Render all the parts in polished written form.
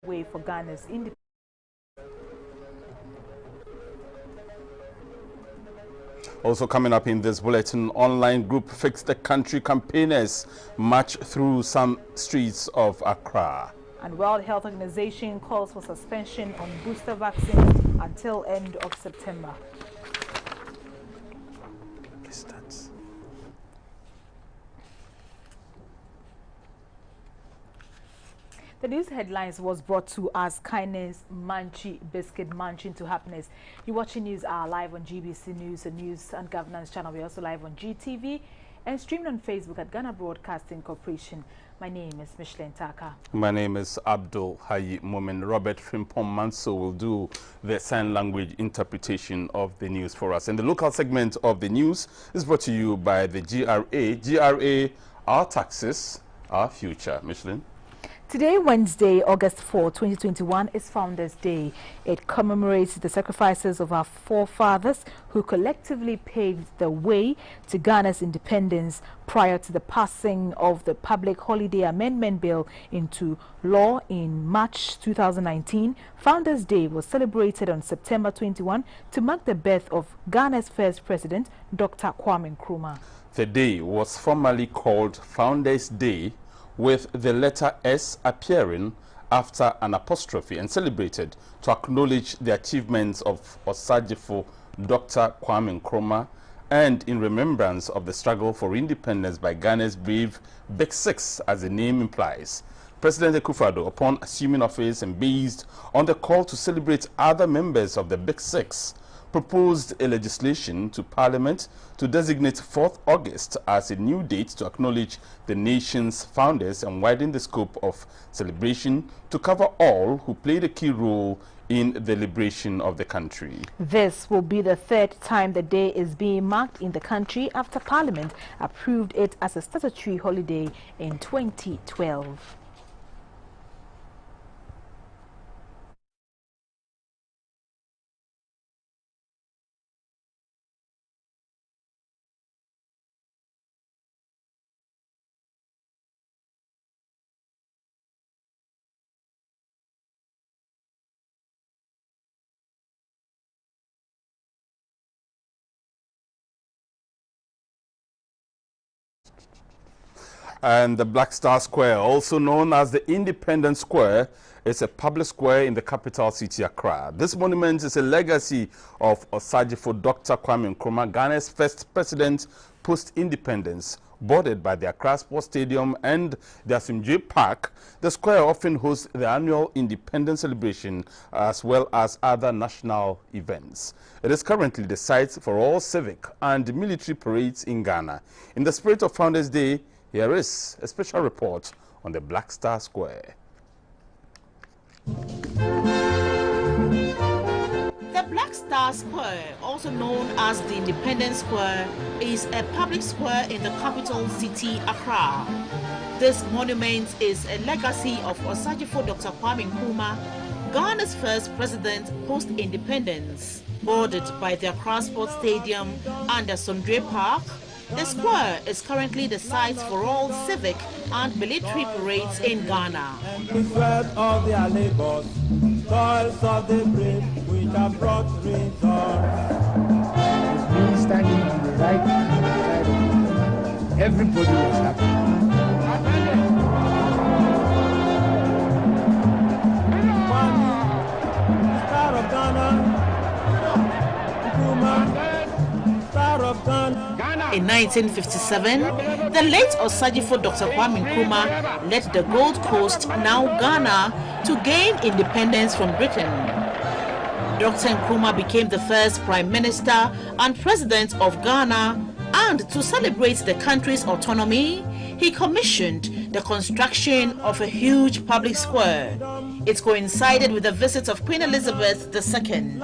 way for Ghana's independence. Also coming up in this bulletin, online group Fix the Country campaigners march through some streets of Accra. And World Health Organization calls for suspension on booster vaccines until end of September. The news headlines was brought to us kindness, Manchi, Biscuit Munching to Happiness. You're watching News Hour live on GBC News, the News and Governance channel. We're also live on GTV and streaming on Facebook at Ghana Broadcasting Corporation. My name is Micheline Taka. My name is Abdul Hayi Momin. Robert Frimpong Manso will do the sign language interpretation of the news for us. And the local segment of the news is brought to you by the GRA. GRA, our taxes, our future. Micheline. Today, Wednesday, August 4, 2021, is Founders Day. It commemorates the sacrifices of our forefathers who collectively paved the way to Ghana's independence prior to the passing of the Public Holiday Amendment Bill into law in March 2019. Founders Day was celebrated on September 21 to mark the birth of Ghana's first president, Dr. Kwame Nkrumah. The day was formally called Founders Day, with the letter S appearing after an apostrophe, and celebrated to acknowledge the achievements of Osajifo Dr. Kwame Nkrumah and in remembrance of the struggle for independence by Ghana's brave Big Six, as the name implies. President Akufo-Addo, upon assuming office and based on the call to celebrate other members of the Big Six, proposed a legislation to Parliament to designate 4th August as a new date to acknowledge the nation's founders and widen the scope of celebration to cover all who played a key role in the liberation of the country. This will be the third time the day is being marked in the country after Parliament approved it as a statutory holiday in 2012. And the Black Star Square, also known as the Independence Square, is a public square in the capital city, Accra. This monument is a legacy of Osajifo Dr. Kwame Nkrumah, Ghana's first president post-independence. Bordered by the Accra Sports Stadium and the Asimdwe Park, the square often hosts the annual Independence celebration as well as other national events. It is currently the site for all civic and military parades in Ghana. In the spirit of Founders Day, here is a special report on the Black Star Square. The Black Star Square, also known as the Independence Square, is a public square in the capital city, Accra. This monument is a legacy of Osajifo Dr. Kwame Nkrumah, Ghana's first president post-independence. Bordered by the Accra Sports Stadium and the Asimdwe Park, the square is currently the site for all civic and military parades in Ghana. The sweat of their labors, toils of the brave, which have brought results. With me standing on the right side, everybody was happy. Star of Ghana, Nkrumah, Star of Ghana. In 1957, the late Osajifo Dr. Kwame Nkrumah led the Gold Coast, now Ghana, to gain independence from Britain. Dr. Nkrumah became the first Prime Minister and President of Ghana, and to celebrate the country's autonomy, he commissioned the construction of a huge public square. It coincided with the visit of Queen Elizabeth II.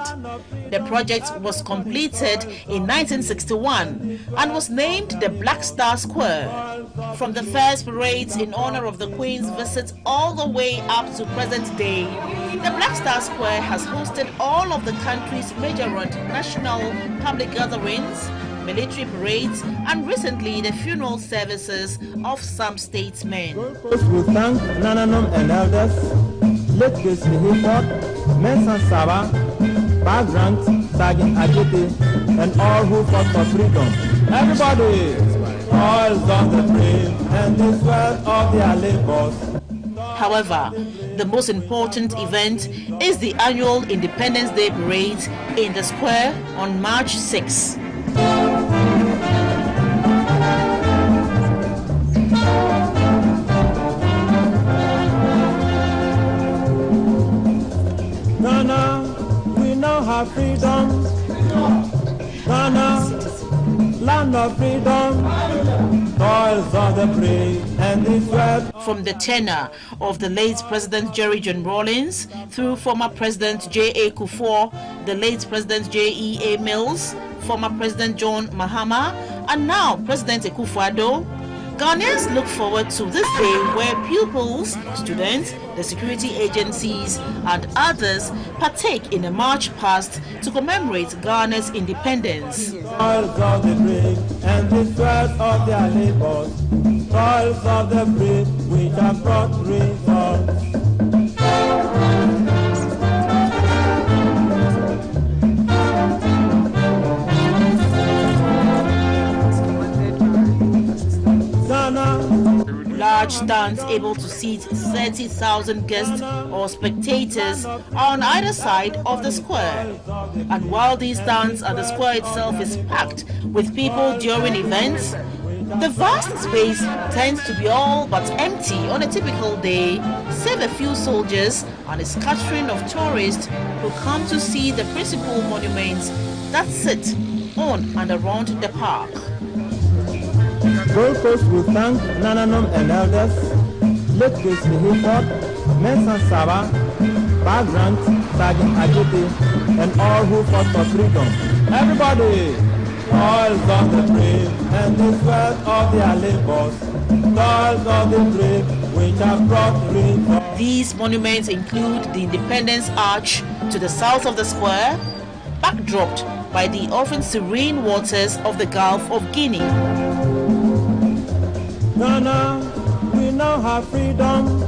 The project was completed in 1961 and was named the Black Star Square. From the first parades in honor of the Queen's visit all the way up to present day, the Black Star Square has hosted all of the country's major national public gatherings, military parades, and recently the funeral services of some statesmen. We thank Nananum and elders, Letkes Lihipot, Mensan Saba, Bagrant, Sagin Ajete, and all who fought for freedom. Everybody, oils on the brave and the sweat of their labors. However, the most important event is the annual Independence Day Parade in the square on March 6. Ghana, we now have freedom. Ghana, land of freedom. Toils of the brave and the sweat. From the tenure of the late President Jerry John Rawlings through former President J.A. Kufuor, the late President J.E.A. Mills, former President John Mahama, and now President Akufo-Addo, Ghanaians look forward to this day where pupils, students, the security agencies, and others partake in a march past to commemorate Ghana's independence. Toils of the brave and the sweat of their labors. Toils of the brave which have brought results. Large stands able to seat 30,000 guests or spectators are on either side of the square. And while these stands and the square itself is packed with people during events, the vast space tends to be all but empty on a typical day, save a few soldiers and a scattering of tourists who come to see the principal monuments that sit on and around the park. Gold Coast will thank Nananom and elders, Letkes Lihipot, Mensan Saba, Bagrant, Sagin Ajete, and all who fought for freedom. Everybody, toils of the brave and the sweat of their labors. Toils of the brave which have brought results. These monuments include the Independence Arch to the south of the square, backdropped by the often serene waters of the Gulf of Guinea. Ghana, we now have freedom.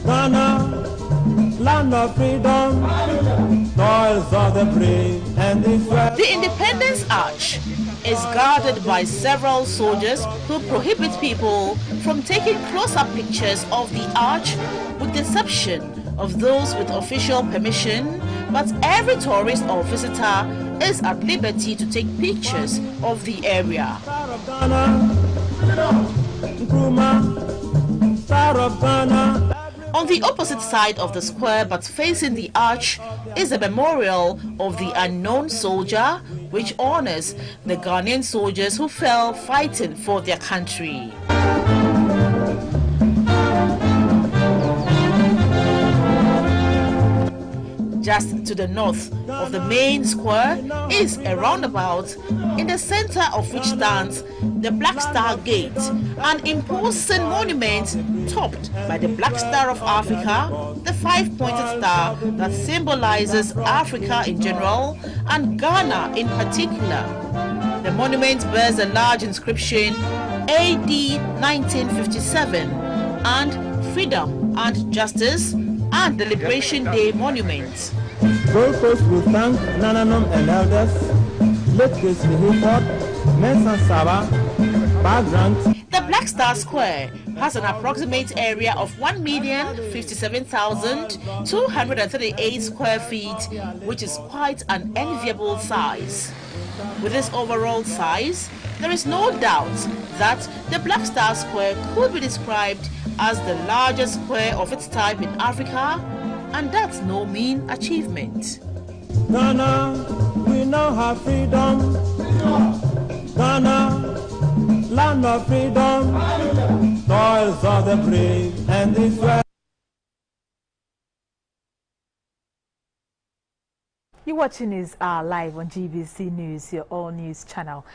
Ghana, land of freedom. Toils of the brave and the sweat. The Independence Arch is guarded by several soldiers who prohibit people from taking close-up pictures of the arch, with the exception of those with official permission, but every tourist or visitor is at liberty to take pictures of the area. On the opposite side of the square but facing the arch is a memorial of the unknown soldier, which honors the Ghanaian soldiers who fell fighting for their country. Just to the north of the main square is a roundabout, in the center of which stands the Black Star Gate, an imposing monument topped by the Black Star of Africa, the five-pointed star that symbolizes Africa in general and Ghana in particular. The monument bears a large inscription, AD 1957, and Freedom and Justice, and the Liberation Day Monument. Gold Coast will thank Nananom and elders, Letkes Lihipot, Mensan Saba, Bagrant. The Black Star Square has an approximate area of 1,057,238 square feet, which is quite an enviable size. With this overall size, there is no doubt that the Black Star Square could be described as the largest square of its type in Africa, and that's no mean achievement. Ghana, we now have freedom. Ghana, land of freedom. Toils of the brave and the sweat. You're watching is live on GBC News, your all news channel.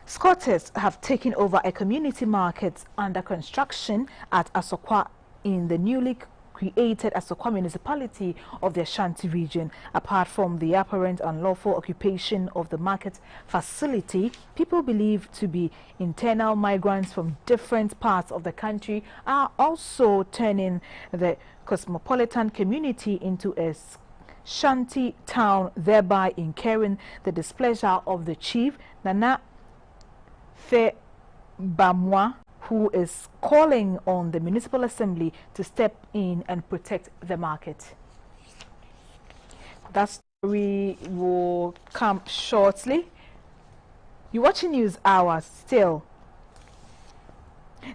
Squatters have taken over a community market under construction at Asokwa in the newly created as a municipality of the Ashanti region. Apart from the apparent unlawful occupation of the market facility, people believed to be internal migrants from different parts of the country are also turning the cosmopolitan community into a shanty town, thereby incurring the displeasure of the chief, Nana Bamwa, who is calling on the municipal assembly to step in and protect the market. That story will come shortly. You're watching News Hour still.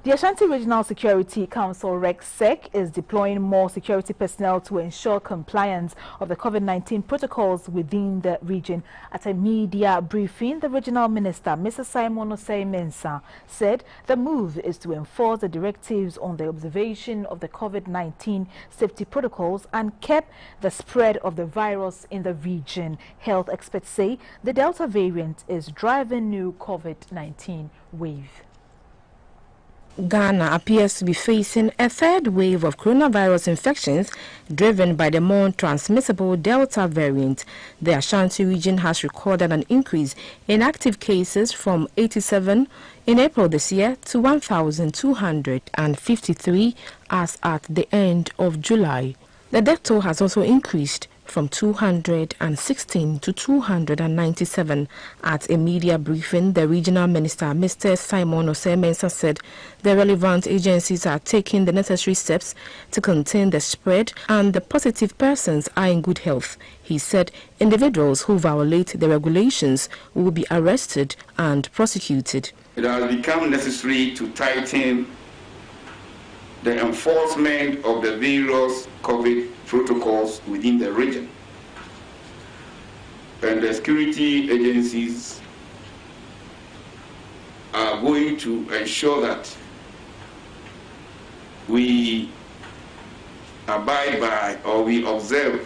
The Ashanti Regional Security Council RECSEC is deploying more security personnel to ensure compliance of the COVID-19 protocols within the region. At a media briefing, the regional minister, Mr. Simon Osei-Mensah, said the move is to enforce the directives on the observation of the COVID-19 safety protocols and curb the spread of the virus in the region. Health experts say the Delta variant is driving new COVID-19 wave. Ghana appears to be facing a third wave of coronavirus infections driven by the more transmissible Delta variant. The Ashanti region has recorded an increase in active cases from 87 in April this year to 1,253 as at the end of July. The death toll has also increased from 216 to 297. At a media briefing, the regional minister, Mr. Simon Osei-Mensah, said the relevant agencies are taking the necessary steps to contain the spread and the positive persons are in good health. He said individuals who violate the regulations will be arrested and prosecuted. It has become necessary to tighten the enforcement of the various COVID protocols within the region. And the security agencies are going to ensure that we abide by or we observe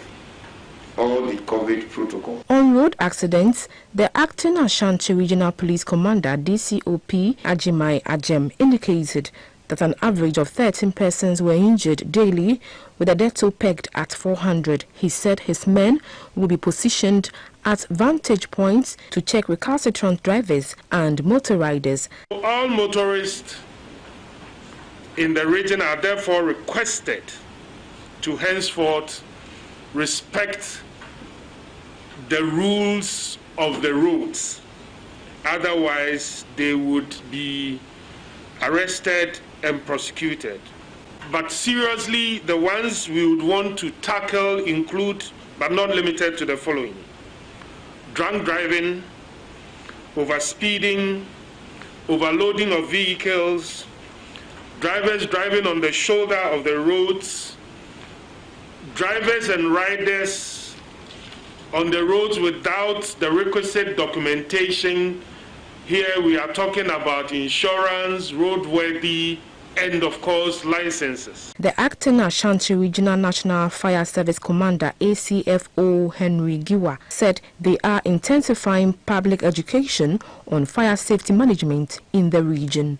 all the COVID protocols. On road accidents, the acting Ashanti Regional Police Commander, DCOP Ajimai Ajem, indicated that an average of 13 persons were injured daily, with a death toll pegged at 400. He said his men will be positioned at vantage points to check recalcitrant drivers and motor riders. All motorists in the region are therefore requested to henceforth respect the rules of the roads. Otherwise, they would be arrested and prosecuted. But seriously, the ones we would want to tackle include, but not limited to, the following: drunk driving, overspeeding, overloading of vehicles, drivers driving on the shoulder of the roads, drivers and riders on the roads without the requisite documentation. Here we are talking about insurance, roadworthy, and of course licenses. The acting Ashanti Regional National Fire Service Commander, ACFO Henry Giwa, said they are intensifying public education on fire safety management in the region.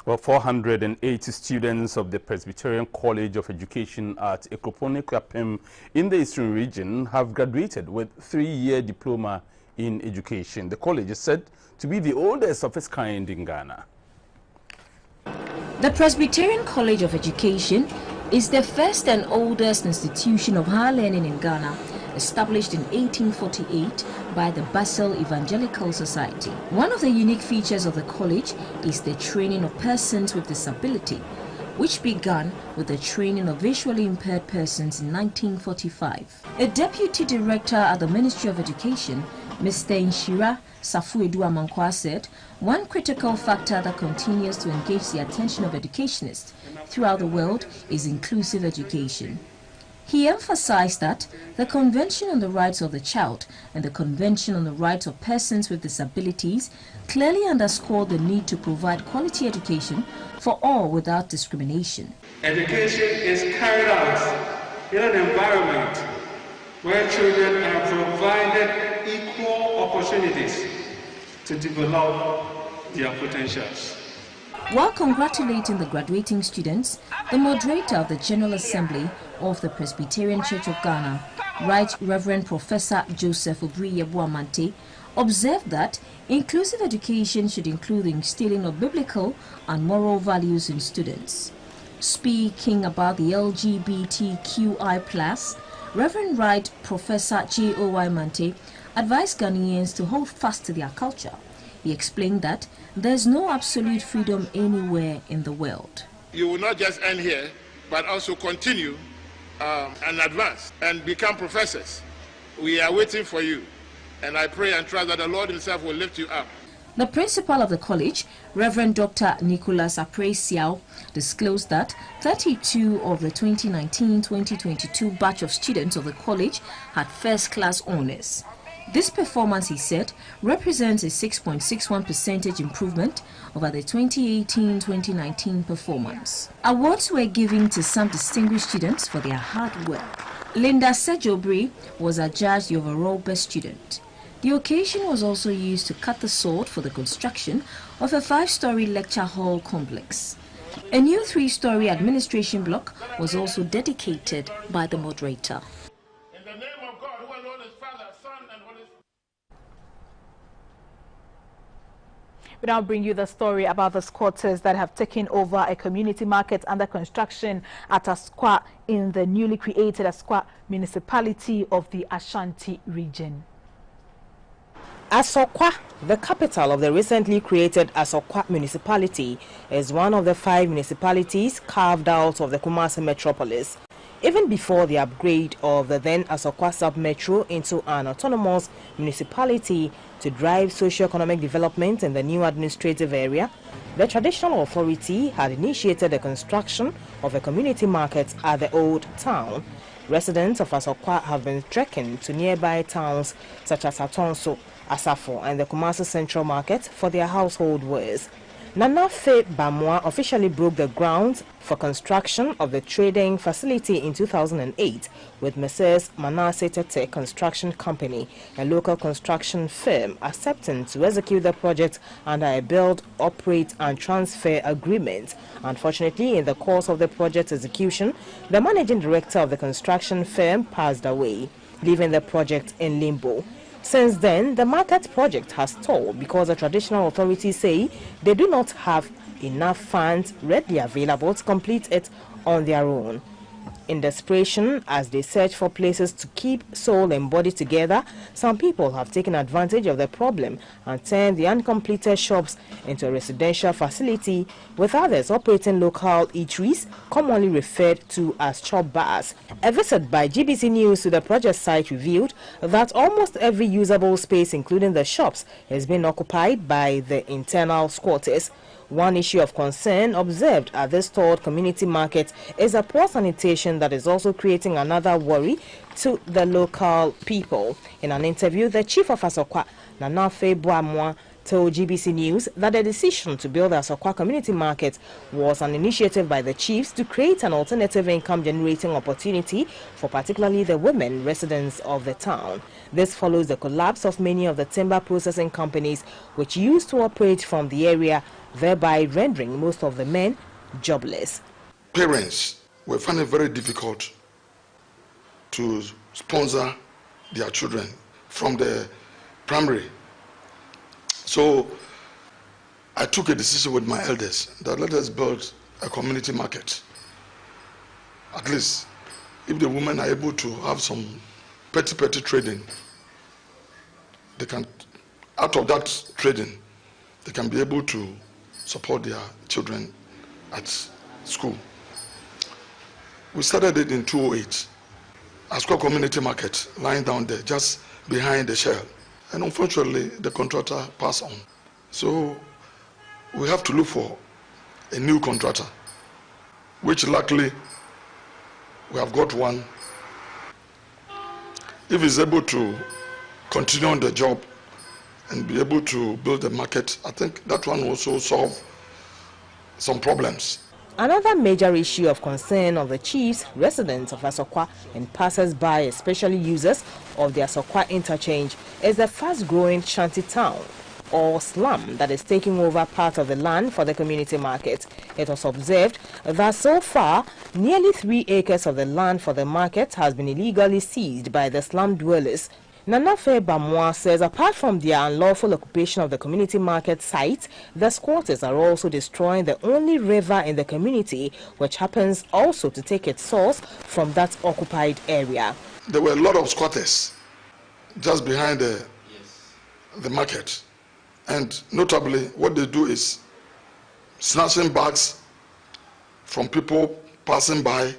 Well, 480 students of the Presbyterian College of Education at Ekropone in the Eastern region have graduated with 3-year diploma in education. The college is said to be the oldest of its kind in Ghana. The Presbyterian College of Education is the first and oldest institution of higher learning in Ghana, established in 1848 by the Basel Evangelical Society. One of the unique features of the college is the training of persons with disability, which began with the training of visually impaired persons in 1945. A deputy director at the Ministry of Education, Mr. Nshira Safuedu Amankwa, said one critical factor that continues to engage the attention of educationists throughout the world is inclusive education. He emphasized that the Convention on the Rights of the Child and the Convention on the Rights of Persons with Disabilities clearly underscore the need to provide quality education for all without discrimination. Education is carried out in an environment where children are provided equal opportunities to develop their potentials. While congratulating the graduating students, the moderator of the General Assembly of the Presbyterian Church of Ghana, Right Reverend Professor Joseph Obriyeboamante, observed that inclusive education should include the instilling of biblical and moral values in students. Speaking about the LGBTQI+, Reverend Right Professor J.O.Y. Mante advised Ghanaians to hold fast to their culture. He explained that there's no absolute freedom anywhere in the world. You will not just end here, but also continue and advance and become professors. We are waiting for you, and I pray and trust that the Lord himself will lift you up. The principal of the college, Reverend Dr. Nicholas Apresiao, disclosed that 32 of the 2019-2022 batch of students of the college had first-class honors. This performance, he said, represents a 6.61% improvement over the 2018-2019 performance. Awards were given to some distinguished students for their hard work. Linda Sejobri was adjudged the overall best student. The occasion was also used to cut the sword for the construction of a 5-story lecture hall complex. A new 3-story administration block was also dedicated by the moderator. In the name of God, who alone is Father, Son, and Holy Spirit. We now bring you the story about the squatters that have taken over a community market under construction at Asqua in the newly created Asqua municipality of the Ashanti region. Asokwa, the capital of the recently created Asokwa municipality, is one of the 5 municipalities carved out of the Kumasi metropolis. Even before the upgrade of the then Asokwa sub-metro into an autonomous municipality to drive socio-economic development in the new administrative area, the traditional authority had initiated the construction of a community market at the old town. Residents of Asokwa have been trekking to nearby towns such as Atonso, Asafo and the Kumasi Central Market for their household wares. Nanafe Bamwa officially broke the ground for construction of the trading facility in 2008 with Messrs. Manasseh Tete Construction Company, a local construction firm, accepting to execute the project under a build, operate and transfer agreement. Unfortunately, in the course of the project execution, the managing director of the construction firm passed away, leaving the project in limbo. Since then, the market project has stalled because the traditional authorities say they do not have enough funds readily available to complete it on their own. In desperation, as they search for places to keep soul and body together, some people have taken advantage of the problem and turned the uncompleted shops into a residential facility, with others operating local eateries, commonly referred to as chop bars. A visit by GBC News to the project site revealed that almost every usable space, including the shops, has been occupied by the internal squatters. One issue of concern observed at this stalled community market is a poor sanitation that is also creating another worry to the local people. In an interview, the chief of Asokwa, Nanafe Boamwa, told GBC News that the decision to build the Asokwa community market was an initiative by the chiefs to create an alternative income generating opportunity for particularly the women residents of the town. This follows the collapse of many of the timber processing companies which used to operate from the area, thereby rendering most of the men jobless. Parents will find it very difficult to sponsor their children from the primary. So I took a decision with my elders that let us build a community market. At least if the women are able to have some petty trading, they can, out of that trading, they can be able to support their children at school. We started it in 2008. Asqua Community Market, lying down there, just behind the Shell. And unfortunately, the contractor passed on. So we have to look for a new contractor, which luckily we have got one. If he's able to continue on the job and be able to build a market, I think that one will also solve some problems. Another major issue of concern of the chiefs, residents of Asokwa and passers-by, especially users of the Asokwa interchange, is the fast-growing shanty town. or slum that is taking over part of the land for the community market. It was observed that so far, nearly 3 acres of the land for the market has been illegally seized by the slum dwellers. Nanafe Bamwa says apart from their unlawful occupation of the community market site, the squatters are also destroying the only river in the community, which happens also to take its source from that occupied area. There were a lot of squatters just behind the market, and notably what they do is snatching bags from people passing by.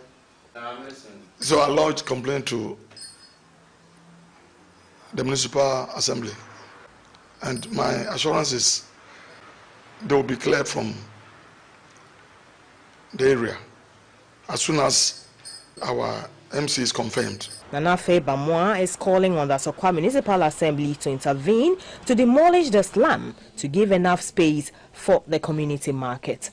So I lodged complaint to the municipal assembly, and my assurance is they will be cleared from the area as soon as our MC is confirmed. Nanafe Bamwa is calling on the Asokwa Municipal Assembly to intervene to demolish the slum to give enough space for the community market.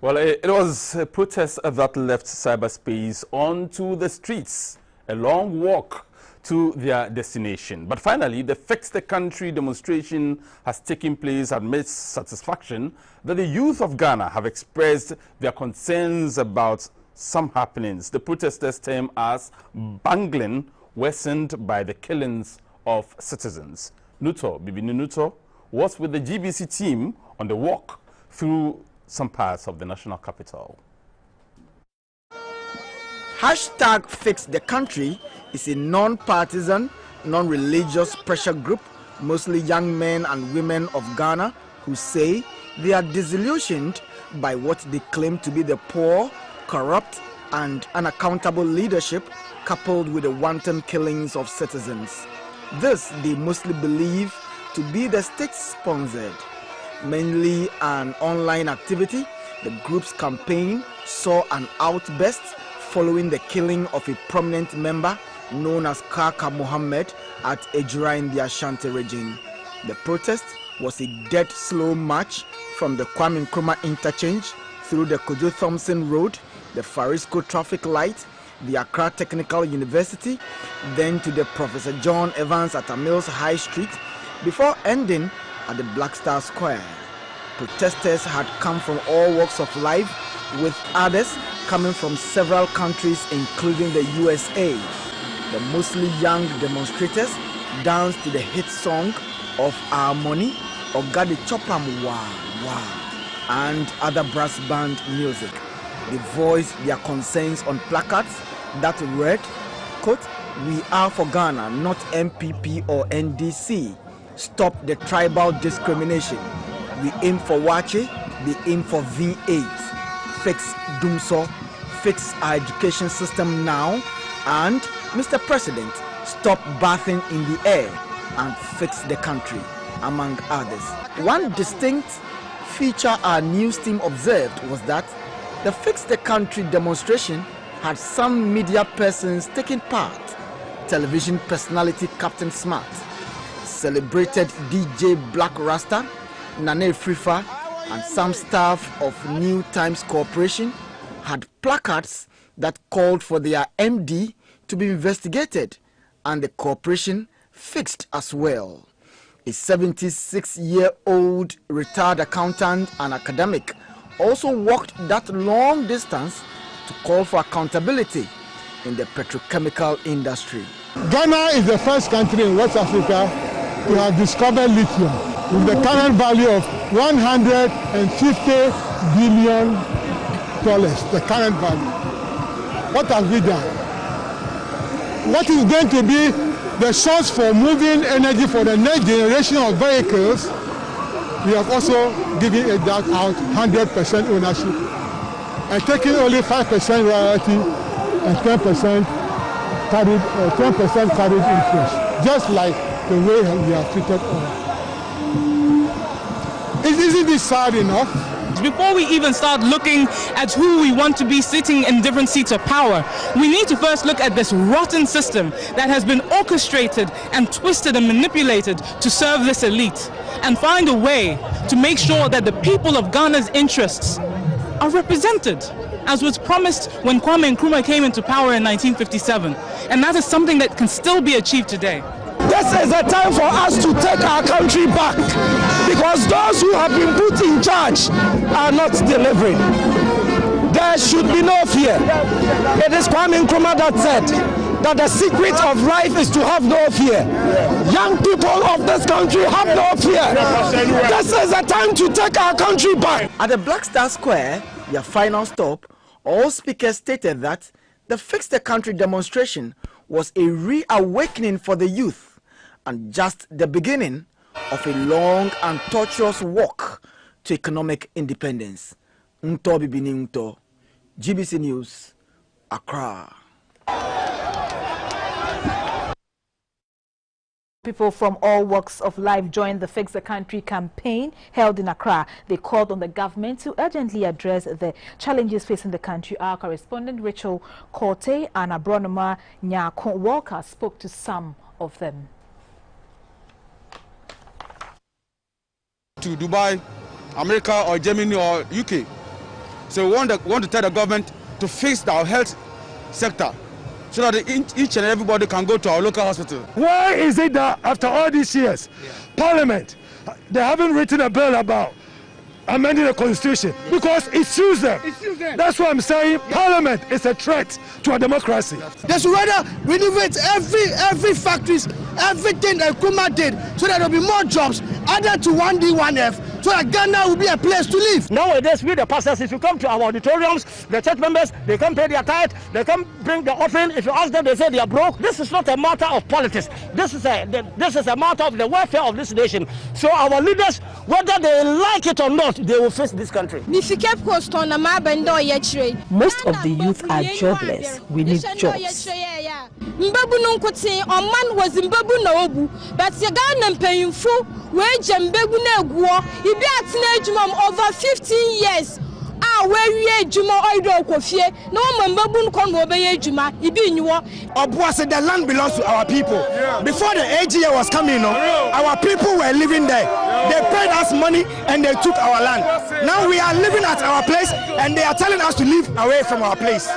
Well, it was a protest that left cyberspace onto the streets, a long walk to their destination. But finally, the Fix the Country demonstration has taken place amidst satisfaction that the youth of Ghana have expressed their concerns about some happenings the protesters term as bungling, worsened by the killings of citizens. Bibini Nuto was with the GBC team on the walk through some parts of the national capital. Hashtag Fix the Country is a non-partisan, non-religious pressure group, mostly young men and women of Ghana, who say they are disillusioned by what they claim to be the poor, corrupt and unaccountable leadership coupled with the wanton killings of citizens. This they mostly believe to be the state-sponsored. Mainly an online activity, the group's campaign saw an outburst following the killing of a prominent member known as Kaka Mohammed at Ejura in the Ashanti region. The protest was a dead slow march from the Kwame Nkrumah interchange through the Kojo Thompson Road, the Farisco traffic light, the Accra Technical University, then to the Professor John Evans at Mills High Street, before ending at the Black Star Square. Protesters had come from all walks of life, with others coming from several countries including the USA. The mostly young demonstrators danced to the hit song of Our Money, Ogade Chopam Wa Wa, and other brass band music. They voiced their concerns on placards that read, quote, "We are for Ghana, not MPP or NDC. Stop the tribal discrimination. We aim for Wache, they aim for V8. Fix Dumso, fix our education system now, and Mr. President, stop bathing in the air and fix the country," among others. One distinct feature our news team observed was that the Fix the Country demonstration had some media persons taking part. Television personality Captain Smart, celebrated DJ Black Rasta, Nane Frifa, and some staff of New Times Corporation had placards that called for their MD to be investigated and the corporation fixed as well. A 76-year-old retired accountant and academic also walked that long distance to call for accountability in the petrochemical industry. Ghana is the first country in West Africa to have discovered lithium with the current value of $150 billion, the current value. What have we done? What is going to be the source for moving energy for the next generation of vehicles? We have also given it out 100% ownership and taking only 5% royalty and 10% carried interest, just like the way we have treated oil. Isn't this sad enough? Before we even start looking at who we want to be sitting in different seats of power, we need to first look at this rotten system that has been orchestrated and twisted and manipulated to serve this elite, and find a way to make sure that the people of Ghana's interests are represented as was promised when Kwame Nkrumah came into power in 1957. And that is something that can still be achieved today. This is a time for us to take our country back, because those who have been put in charge are not delivering. There should be no fear. It is Kwame Nkrumah that said that the secret of life is to have no fear. Young people of this country have no fear. This is a time to take our country back. At the Black Star Square, their final stop, all speakers stated that the Fix the Country demonstration was a reawakening for the youth and just the beginning of a long and tortuous walk to economic independence. Nto Bibini Nto, GBC News, Accra. People from all walks of life joined the Fix the Country campaign held in Accra. They called on the government to urgently address the challenges facing the country. Our correspondent Rachel Korte and Abronoma Nyako Walker spoke to some of them. To Dubai, America or Germany or UK. So we want to tell the government to fix our health sector, so that each and everybody can go to our local hospital. Why is it that after all these years, Parliament, they haven't written a bill about amending the Constitution? Because it suits them. That's why I'm saying Parliament is a threat to our democracy. They should rather renovate every factories, everything that Nkrumah did, so that there will be more jobs added to 1D, 1F, so that Ghana will be a place to live. Nowadays, we the pastors, if you come to our auditoriums, the church members, they come pay their tithe, they come bring the offering. If you ask them, they say they are broke. This is not a matter of politics. This is a matter of the welfare of this nation. So our leaders, whether they like it or not, they will face this country. Most of the youth are jobless. We need jobs. Mbabu nunkuti oman was mbabu na obu, but Ghana payinfu we jembebu na eguo ibi atena ejuma over 15 years. Where we ejuma oido kofie no mbabu nkon wo be ejuma ibi nyiwo. Obuase, the land belongs to our people. Before the AGA was coming, our people were living there. They paid us money and they took our land. Now we are living at our place and they are telling us to live away from our place.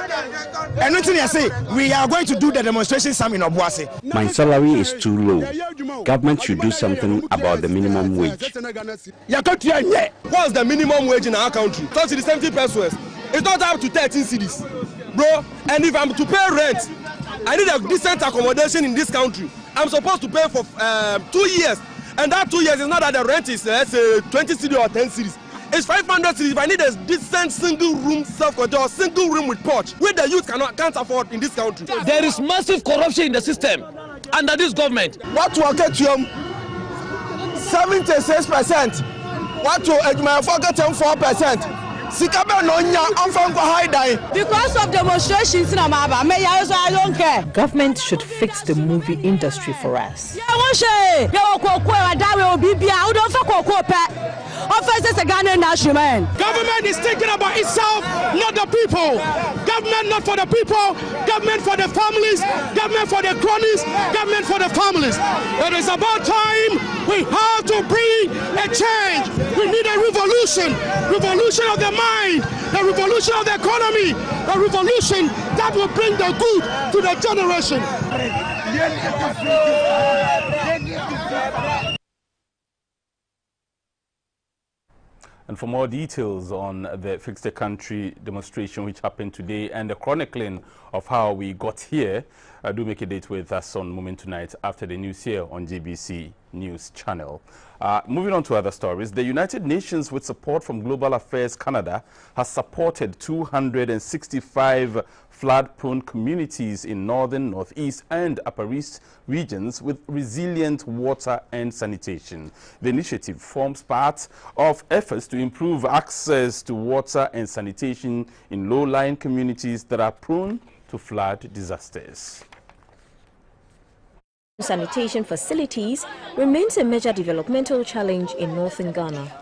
And nothing I say, we are going to do the demonstration some in Obuase. My salary is too low. Government should do something about the minimum wage. What's the minimum wage in our country? 30 to 70 pesos. It's not up to 13 cedis, bro. And if I'm to pay rent, I need a decent accommodation in this country. I'm supposed to pay for 2 years. And that 2 years is not that the rent is, let's say, 20 cedis or 10 cedis. It's 500 cedis if I need a decent single room self-control, single room with porch, which the youth can't afford in this country. There is massive corruption in the system under this government. What will get you 76%? What will get 4%? Because of demonstrations in Amaba, I don't care. Government should fix the movie industry for us. Government is thinking about itself, not the people. Government not for the people, government for the families, government for the cronies, government for the families. It is about time we have to bring a change. We need a revolution of the mind, the revolution of the economy, a revolution that will bring the good to the generation. And for more details on the Fix the Country demonstration which happened today and the chronicling of how we got here, do make a date with us on Moment Tonight after the news here on GBC News Channel. Moving on to other stories, the United Nations, with support from Global Affairs Canada, has supported 265 flood-prone communities in northern, northeast and upper east regions with resilient water and sanitation. The initiative forms part of efforts to improve access to water and sanitation in low-lying communities that are prone to flood disasters. Sanitation facilities remains a major developmental challenge in northern Ghana.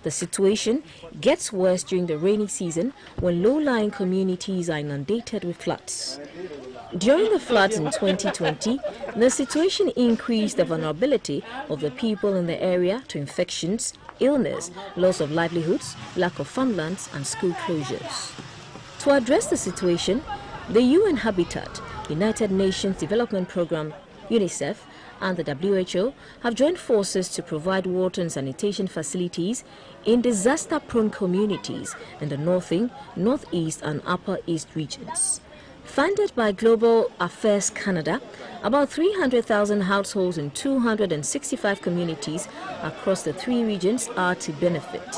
The situation gets worse during the rainy season when low-lying communities are inundated with floods. During the floods in 2020, the situation increased the vulnerability of the people in the area to infections, illness, loss of livelihoods, lack of farmlands and school closures. To address the situation, the UN Habitat, United Nations Development Programme, UNICEF, and the WHO have joined forces to provide water and sanitation facilities in disaster-prone communities in the northern, northeast, and upper east regions. Funded by Global Affairs Canada, about 300,000 households in 265 communities across the 3 regions are to benefit.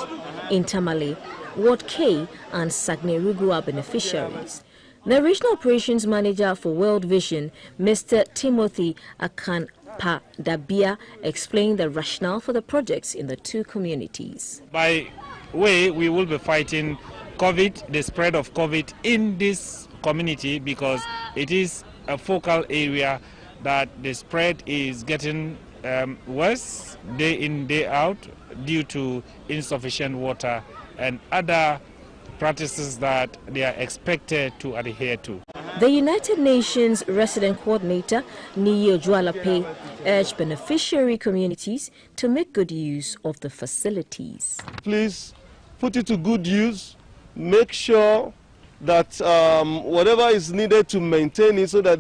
In Tamale, Ward K and Sagnerugu are beneficiaries. The Regional Operations Manager for World Vision, Mr. Timothy Akanpadabia, explained the rationale for the projects in the 2 communities. By way, we will be fighting COVID, the spread of COVID in this community, because it is a focal area that the spread is getting worse day in, day out due to insufficient water and other practices that they are expected to adhere to. The United Nations Resident Coordinator, Niyo Jualape, urged beneficiary communities to make good use of the facilities. Please put it to good use. Make sure that whatever is needed to maintain it so that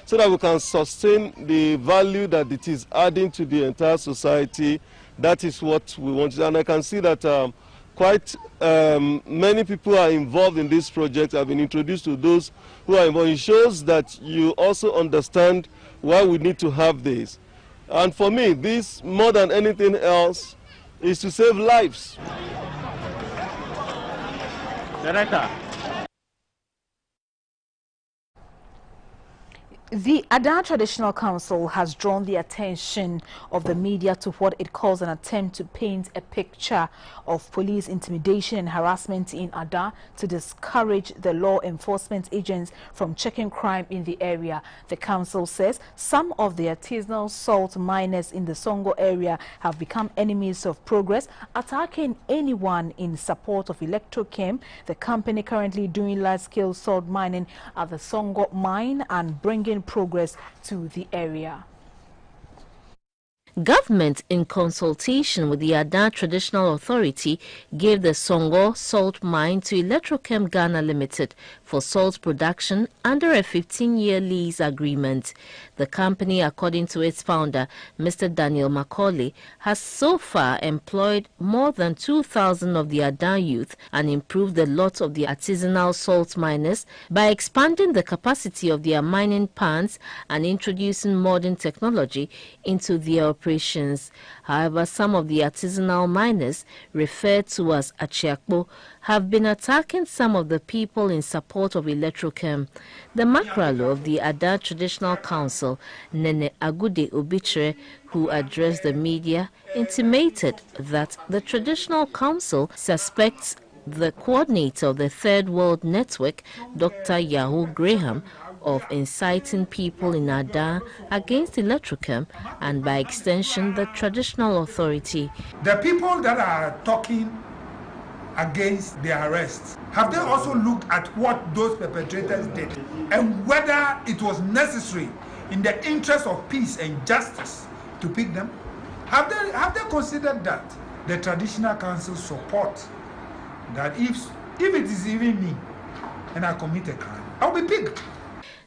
so that we can sustain the value that it is adding to the entire society. That is what we want. And I can see that quite many people are involved in this project. I've been introduced to those who are involved. It shows that you also understand why we need to have this. And for me, this, more than anything else, is to save lives. Director. The Ada Traditional Council has drawn the attention of the media to what it calls an attempt to paint a picture of police intimidation and harassment in Ada to discourage the law enforcement agents from checking crime in the area. The council says some of the artisanal salt miners in the Songo area have become enemies of progress, attacking anyone in support of Electrochem, the company currently doing large-scale salt mining at the Songo mine, and bringing progress to the area. Government, in consultation with the Ada Traditional Authority, gave the Songo salt mine to Electrochem Ghana Limited for salt production under a 15-year lease agreement. The company, according to its founder, Mr. Daniel Macaulay, has so far employed more than 2,000 of the Ada youth and improved the lot of the artisanal salt miners by expanding the capacity of their mining pans and introducing modern technology into their operations. However, some of the artisanal miners, referred to as Achiakpo, have been attacking some of the people in support of Electrochem. The Makralo of the Ada Traditional Council, Nene Agude Obitre, who addressed the media, intimated that the Traditional Council suspects the coordinator of the Third World Network, Dr. Yahoo Graham, of inciting people in Ada against Electrochem and by extension the Traditional Authority. The people that are talking against the arrests, have they also looked at what those perpetrators did and whether it was necessary in the interest of peace and justice to pick them? Have they considered that? The Traditional Council support that if it is even me and I commit a crime, I'll be picked.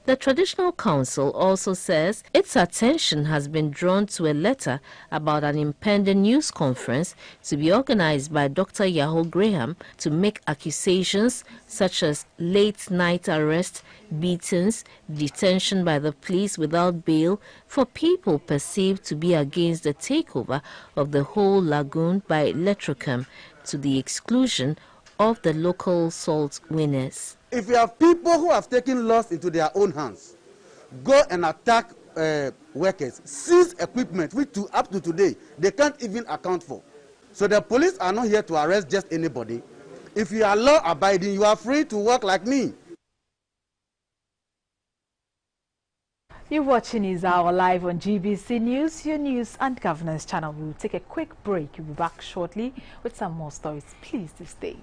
The Traditional Council also says its attention has been drawn to a letter about an impending news conference to be organized by Dr. Yahoo Graham to make accusations such as late-night arrest, beatings, detention by the police without bail for people perceived to be against the takeover of the whole lagoon by Electrochem, to the exclusion of the local salt winners. If you have people who have taken laws into their own hands, go and attack workers, seize equipment which up to today they can't even account for. So the police are not here to arrest just anybody. If you are law abiding, you are free to work like me. You're watching Is Our Live on GBC News, your news and governance channel. We'll take a quick break. We'll be back shortly with some more stories. Please do stay.